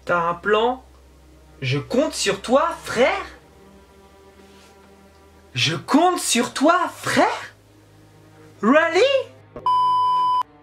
T'as un plan? Je compte sur toi, frère? Je compte sur toi, frère? Really?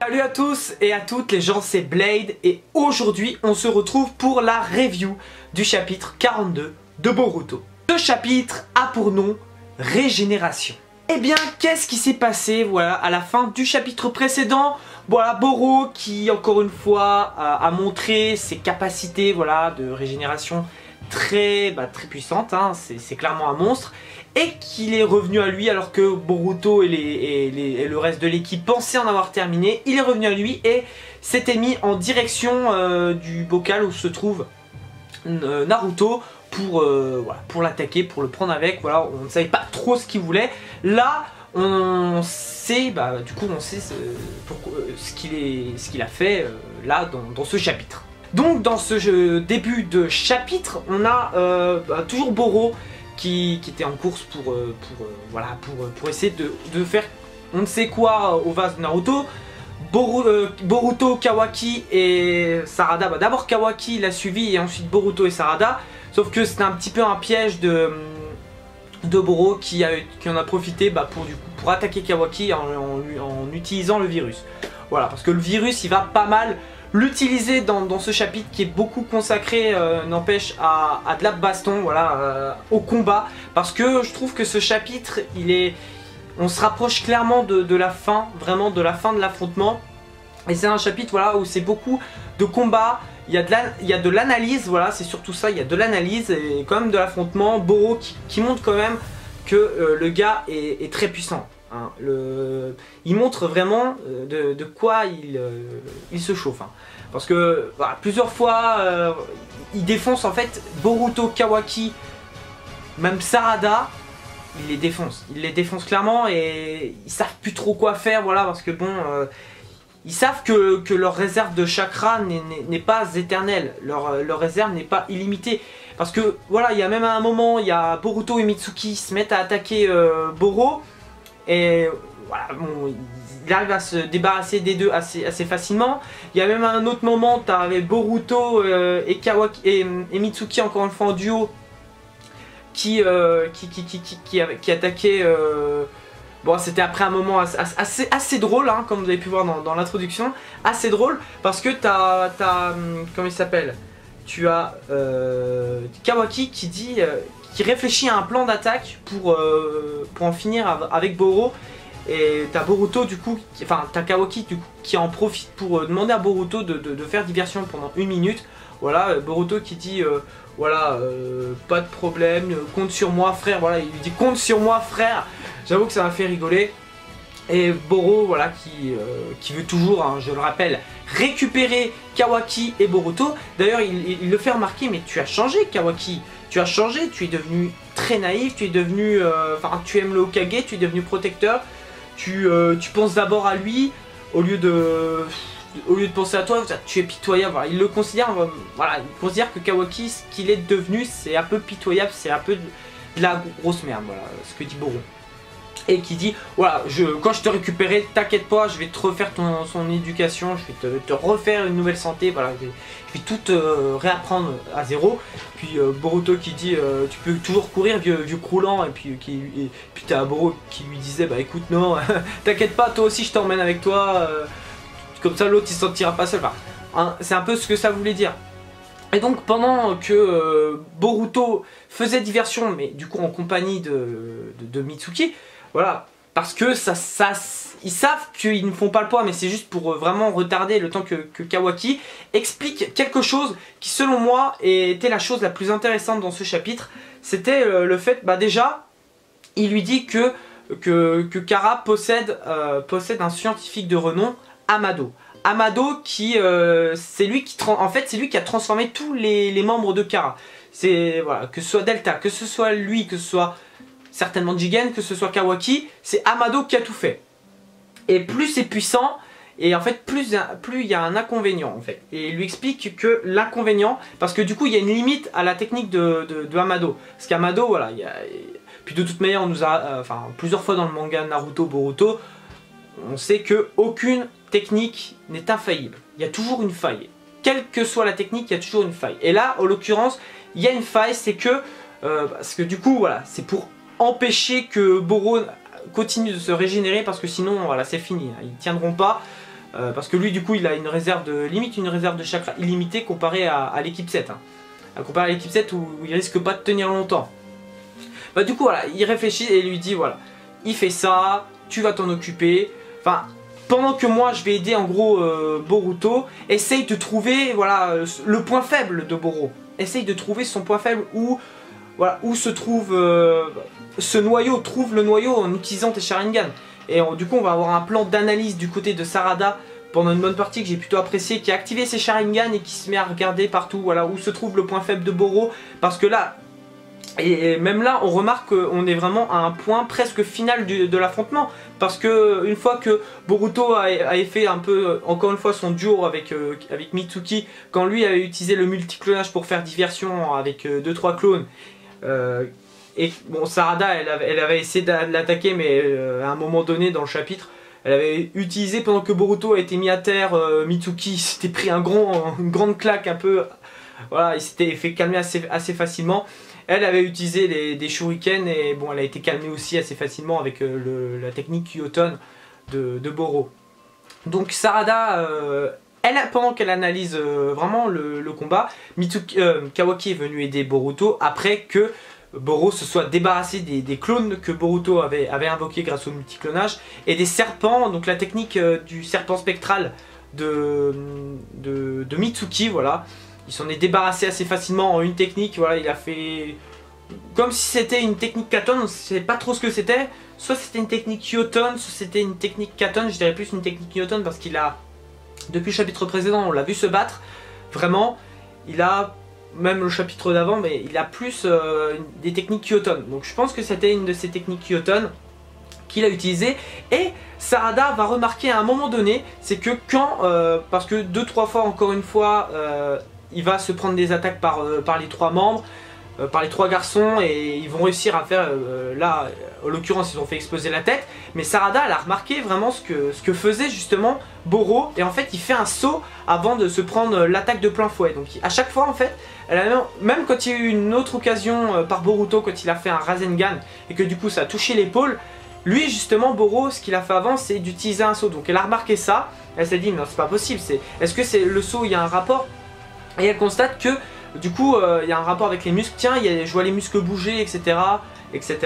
Salut à tous et à toutes les gens, c'est Blade et aujourd'hui on se retrouve pour la review du chapitre 42 de Boruto. Ce chapitre a pour nom Régénération. Eh bien, qu'est-ce qui s'est passé voilà, à la fin du chapitre précédent? Voilà, Boro qui encore une fois a montré ses capacités voilà, de régénération très puissantes, hein, c'est clairement un monstre. Et qu'il est revenu à lui alors que Boruto et le reste de l'équipe pensaient en avoir terminé. Il est revenu à lui et s'était mis en direction du bocal où se trouve Naruto pour l'attaquer, pour le prendre avec. Voilà, on ne savait pas trop ce qu'il voulait. Là, on sait, du coup on sait ce qu'il a fait là dans ce chapitre. Donc dans ce début de chapitre, on a toujours Boro qui était en course pour essayer de faire on ne sait quoi au vase de Naruto. Boruto, Kawaki et Sarada. D'abord Kawaki l'a suivi et ensuite Boruto et Sarada. Sauf que c'était un petit peu un piège de Boro qui en a profité pour attaquer Kawaki en utilisant le virus. Voilà, parce que le virus il va pas mal l'utiliser dans ce chapitre qui est beaucoup consacré, n'empêche, à de la baston, voilà, au combat. Parce que je trouve que ce chapitre, on se rapproche clairement de la fin, vraiment de la fin de l'affrontement. Et c'est un chapitre voilà, où c'est beaucoup de combats, il y a de l'analyse, voilà, c'est surtout ça, il y a de l'analyse et quand même de l'affrontement. Boro qui montre quand même que le gars est très puissant. Hein. Il montre vraiment de quoi il se chauffe. Hein. Parce que voilà, plusieurs fois, il défonce en fait Boruto, Kawaki, même Sarada, il les défonce. Il les défonce clairement et ils savent plus trop quoi faire, voilà, parce que bon, ils savent que leur réserve de chakra n'est pas éternelle, leur réserve n'est pas illimitée. Parce que voilà, il y a même à un moment, il y a Boruto et Mitsuki qui se mettent à attaquer Boro. Et voilà, bon, il arrive à se débarrasser des deux assez facilement. Il y a même à un autre moment, tu avais Boruto et Kawaki et Mitsuki encore une fois en duo qui attaquait. Bon, c'était après un moment assez drôle, hein, comme vous avez pu voir dans l'introduction. Assez drôle parce que comment il s'appelle? Tu as Kawaki qui réfléchit à un plan d'attaque pour en finir avec Boro. Et t'as Boruto du coup, t'as Kawaki du coup, qui en profite pour demander à Boruto de faire diversion pendant 1 minute. Voilà, Boruto qui dit voilà, pas de problème, compte sur moi frère. Voilà, il lui dit compte sur moi frère. J'avoue que ça m'a fait rigoler. Et Boro, voilà, qui veut toujours, hein, je le rappelle, récupérer Kawaki et Boruto. D'ailleurs, il le fait remarquer, mais tu as changé Kawaki. Tu as changé, tu es devenu très naïf, tu es devenu, tu aimes le Hokage, tu es devenu protecteur. Tu penses d'abord à lui, au lieu de penser à toi, tu es pitoyable. Voilà, il le considère, voilà, il considère que Kawaki, ce qu'il est devenu, c'est un peu pitoyable, c'est un peu de la grosse merde, voilà, ce que dit Boro. Et qui dit, voilà, quand je te récupérerai, t'inquiète pas, je vais te refaire son éducation, je vais te refaire une nouvelle santé, voilà, je vais tout réapprendre à zéro. Puis Boruto qui dit, tu peux toujours courir, vieux croulant, et puis t'as Boro qui lui disait, bah écoute, non, t'inquiète pas, toi aussi je t'emmène avec toi, comme ça l'autre il se sentira pas seul. Enfin, hein, c'est un peu ce que ça voulait dire. Et donc pendant que Boruto faisait diversion, mais du coup en compagnie de Mitsuki, voilà, parce que ils savent qu'ils ne font pas le poids, mais c'est juste pour vraiment retarder le temps que Kawaki explique quelque chose qui selon moi était la chose la plus intéressante dans ce chapitre. C'était le fait, déjà, il lui dit que Kara possède un scientifique de renom, Amado. Amado c'est lui qui a transformé tous les membres de Kara. C'est voilà, que ce soit Delta, que ce soit lui, que ce soit certainement Jigen, que ce soit Kawaki, c'est Amado qui a tout fait. Et plus c'est puissant, et en fait plus il y a un inconvénient en fait. Et il lui explique que l'inconvénient, parce que du coup il y a une limite à la technique de Amado. Parce qu'Amado, voilà, puis de toute manière on nous a, plusieurs fois dans le manga Naruto, Boruto, on sait que aucune technique n'est infaillible. Il y a toujours une faille. quelle que soit la technique, il y a toujours une faille. Et là, en l'occurrence, il y a une faille, c'est que, parce que du coup, voilà, c'est pour empêcher que Boro continue de se régénérer, parce que sinon, voilà, c'est fini, hein, ils ne tiendront pas. Parce que lui, du coup, il a une réserve de, limite une réserve de chakra illimitée comparée à l'équipe 7. Hein. Comparé à l'équipe 7 où il risque pas de tenir longtemps. Bah du coup, voilà, il réfléchit et lui dit, voilà, il fait ça, tu vas t'en occuper. Enfin, pendant que moi, je vais aider en gros Boruto, essaye de trouver, voilà, le point faible de Boro. Essaye de trouver son point faible où, voilà, où se trouve ce noyau, trouve le noyau en utilisant tes Sharingan. Et du coup on va avoir un plan d'analyse du côté de Sarada pendant une bonne partie que j'ai plutôt apprécié, qui a activé ses Sharingan et qui se met à regarder partout, voilà, où se trouve le point faible de Boro. Parce que là, et même là on remarque qu'on est vraiment à un point presque final de l'affrontement. Parce que une fois que Boruto a fait un peu, encore une fois, son duo avec Mitsuki, quand lui a utilisé le multiclonage pour faire diversion avec 2-3 clones, et bon, Sarada, elle avait essayé de l'attaquer, mais à un moment donné dans le chapitre, elle avait utilisé, pendant que Boruto a été mis à terre, Mitsuki s'était pris une grande claque un peu, voilà, il s'était fait calmer assez facilement. Elle avait utilisé des shurikens et bon, elle a été calmée aussi assez facilement avec la technique Kyoton de Boro. Donc Sarada, pendant qu'elle analyse vraiment le combat, Kawaki est venu aider Boruto après que Boro se soit débarrassé des clones que Boruto avait invoqués grâce au multiclonage et des serpents, donc la technique du serpent spectral de Mitsuki, voilà. Il s'en est débarrassé assez facilement en une technique, voilà, il a fait comme si c'était une technique Katon, on ne sait pas trop ce que c'était, soit c'était une technique Kyoton, soit c'était une technique Katon, je dirais plus une technique Kyoton parce qu'il a, depuis le chapitre précédent, on l'a vu se battre, vraiment, il a, même le chapitre d'avant, mais il a plus des techniques Kyoton. Donc je pense que c'était une de ces techniques Kyoton qu'il a utilisé. Et Sarada va remarquer à un moment donné, c'est que quand, parce que 2-3 fois, encore une fois, il va se prendre des attaques par les 3 membres, par les 3 garçons, et ils vont réussir à faire, là, en l'occurrence ils ont fait exploser la tête, mais Sarada elle a remarqué vraiment ce que faisait justement Boro, et en fait il fait un saut avant de se prendre l'attaque de plein fouet. Donc à chaque fois en fait, même quand il y a eu une autre occasion par Boruto, quand il a fait un Rasengan, et que du coup ça a touché l'épaule, lui justement Boro, ce qu'il a fait avant c'est d'utiliser un saut. Donc elle a remarqué ça, elle s'est dit non c'est pas possible, est-ce que c'est le saut, il y a un rapport? Et elle constate que du coup, il y a un rapport avec les muscles. Tiens, je vois les muscles bouger, etc. etc.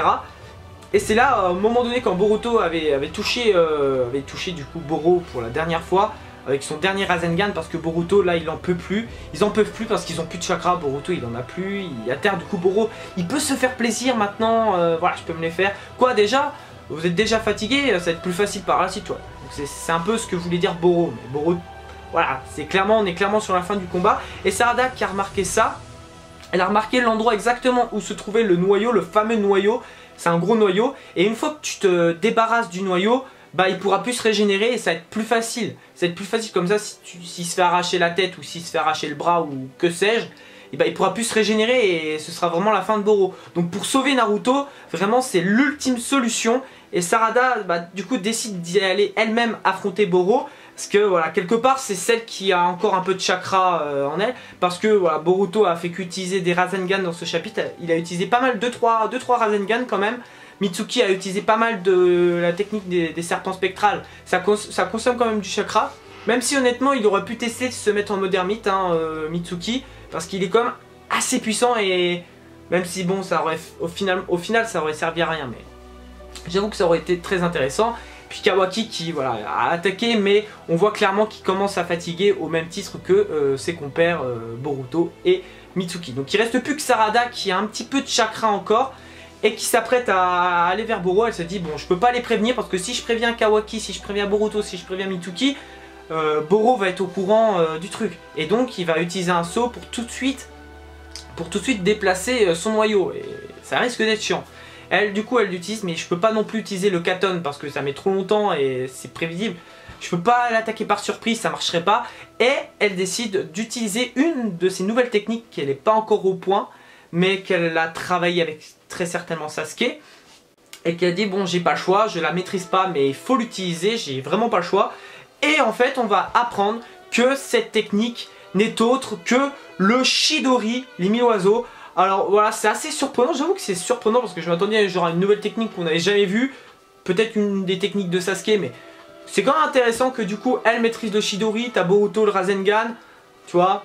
Et c'est là, à un moment donné, quand Boruto avait touché du coup Boro pour la dernière fois, avec son dernier Rasengan, parce que Boruto, là, il en peut plus. Ils en peuvent plus parce qu'ils ont plus de chakra. Boruto, il en a plus. Il est à terre, du coup, Boro, il peut se faire plaisir maintenant. Voilà, je peux me les faire. Quoi, déjà, vous êtes déjà fatigué, ça va être plus facile par la suite, toi. C'est un peu ce que voulait dire Boro. Mais Boro, voilà, on est clairement sur la fin du combat. Et Sarada qui a remarqué ça, elle a remarqué l'endroit exactement où se trouvait le noyau, le fameux noyau. C'est un gros noyau. Et une fois que tu te débarrasses du noyau, bah il pourra plus se régénérer et ça va être plus facile. Ça va être plus facile comme ça s'il se fait arracher la tête ou s'il se fait arracher le bras ou que sais-je. Et bah il pourra plus se régénérer et ce sera vraiment la fin de Boro. Donc pour sauver Naruto, vraiment c'est l'ultime solution. Et Sarada bah, du coup décide d'y aller elle-même affronter Boro. Parce que voilà, quelque part c'est celle qui a encore un peu de chakra en elle. Parce que voilà, Boruto a fait qu'utiliser des Rasengan dans ce chapitre. Il a utilisé pas mal, 2-3 Rasengan quand même. Mitsuki a utilisé pas mal de la technique des serpents spectrales. Ça consomme quand même du chakra. Même si honnêtement il aurait pu tester de se mettre en mode ermite, hein, Mitsuki. Parce qu'il est quand même assez puissant et même si bon ça aurait au final ça aurait servi à rien. Mais j'avoue que ça aurait été très intéressant. Puis Kawaki qui voilà, a attaqué, mais on voit clairement qu'il commence à fatiguer au même titre que ses compères Boruto et Mitsuki. Donc il reste plus que Sarada qui a un petit peu de chakra encore et qui s'apprête à aller vers Boro. Elle se dit bon je peux pas les prévenir parce que si je préviens Kawaki, si je préviens Boruto, si je préviens Mitsuki, Boro va être au courant du truc. Et donc il va utiliser un saut pour tout de suite déplacer son noyau. Et ça risque d'être chiant. Elle, du coup, elle l'utilise, mais je peux pas non plus utiliser le Katon parce que ça met trop longtemps et c'est prévisible. Je peux pas l'attaquer par surprise, ça marcherait pas. Et elle décide d'utiliser une de ses nouvelles techniques qu'elle n'est pas encore au point, mais qu'elle a travaillé avec très certainement Sasuke. Et qu'elle dit, bon, j'ai pas le choix, je la maîtrise pas, mais il faut l'utiliser, j'ai vraiment pas le choix. Et en fait, on va apprendre que cette technique n'est autre que le Chidori, les 1000 oiseaux. Alors voilà, c'est assez surprenant, j'avoue que c'est surprenant parce que je m'attendais genre à une nouvelle technique qu'on n'avait jamais vue. Peut-être une des techniques de Sasuke, mais c'est quand même intéressant que du coup elle maîtrise le Chidori, t'as Boruto le Rasengan, tu vois.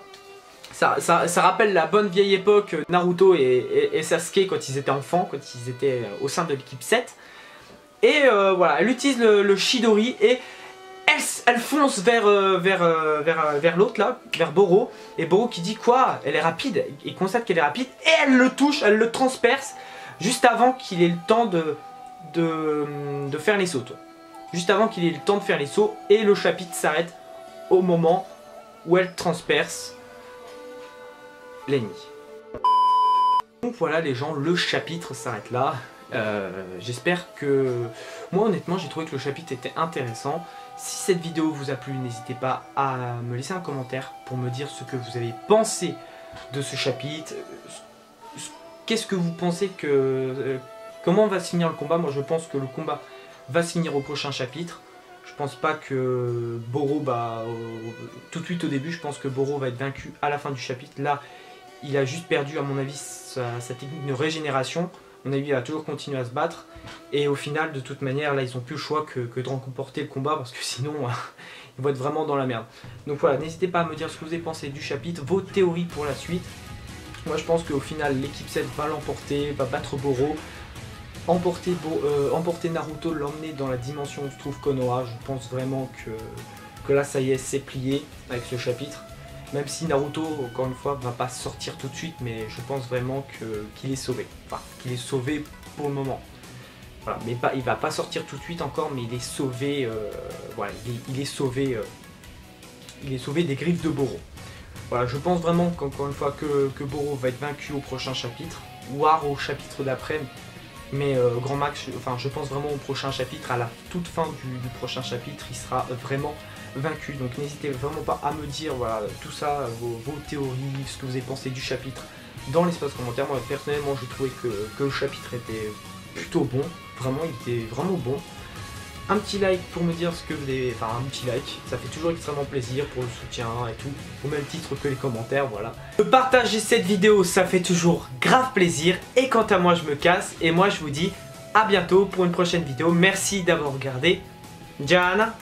Ça rappelle la bonne vieille époque Naruto et Sasuke quand ils étaient enfants, quand ils étaient au sein de l'équipe 7. Et voilà, elle utilise le Chidori et elle fonce vers l'autre là, vers Boro. Et Boro qui dit quoi? Elle est rapide, il constate qu'elle est rapide et elle le touche, elle le transperce juste avant qu'il ait le temps de faire les sauts. Juste avant qu'il ait le temps de faire les sauts et le chapitre s'arrête au moment où elle transperce l'ennemi. Donc voilà les gens, le chapitre s'arrête là. J'espère que... Moi honnêtement j'ai trouvé que le chapitre était intéressant. Si cette vidéo vous a plu, n'hésitez pas à me laisser un commentaire pour me dire ce que vous avez pensé de ce chapitre. Qu'est-ce que vous pensez que... comment va se finir le combat? Moi je pense que le combat va se finir au prochain chapitre. Je pense pas que Boro, tout de suite au début, je pense que Boro va être vaincu à la fin du chapitre. Là, il a juste perdu, à mon avis, sa technique de régénération. À mon avis, il va toujours continuer à se battre. Et au final, de toute manière, là, ils n'ont plus le choix que de remporter le combat parce que sinon, ils vont être vraiment dans la merde. Donc voilà, n'hésitez pas à me dire ce que vous avez pensé du chapitre, vos théories pour la suite. Moi, je pense qu'au final, l'équipe 7 va l'emporter, va battre Boro. Emporter Naruto, l'emmener dans la dimension où se trouve Konoha. Je pense vraiment que là ça y est, c'est plié avec ce chapitre. Même si Naruto, encore une fois, va pas sortir tout de suite, mais je pense vraiment qu'il est sauvé. Enfin, qu'il est sauvé pour le moment. Voilà, mais il va pas sortir tout de suite encore, mais il est sauvé. Voilà, il est sauvé des griffes de Boro. Voilà, je pense vraiment qu'encore une fois que Boro va être vaincu au prochain chapitre, voire au chapitre d'après. Mais Grand Max, enfin je pense vraiment au prochain chapitre, à la toute fin du prochain chapitre, il sera vraiment vaincu. Donc n'hésitez vraiment pas à me dire voilà, tout ça, vos théories, ce que vous avez pensé du chapitre dans l'espace commentaire. Moi personnellement j'ai trouvé que le chapitre était plutôt bon, vraiment il était vraiment bon. Un petit like pour me dire ce que vous avez, enfin un petit like, ça fait toujours extrêmement plaisir pour le soutien et tout, au même titre que les commentaires, voilà. De partager cette vidéo, ça fait toujours grave plaisir, et quant à moi je me casse, et moi je vous dis à bientôt pour une prochaine vidéo, merci d'avoir regardé, Diana.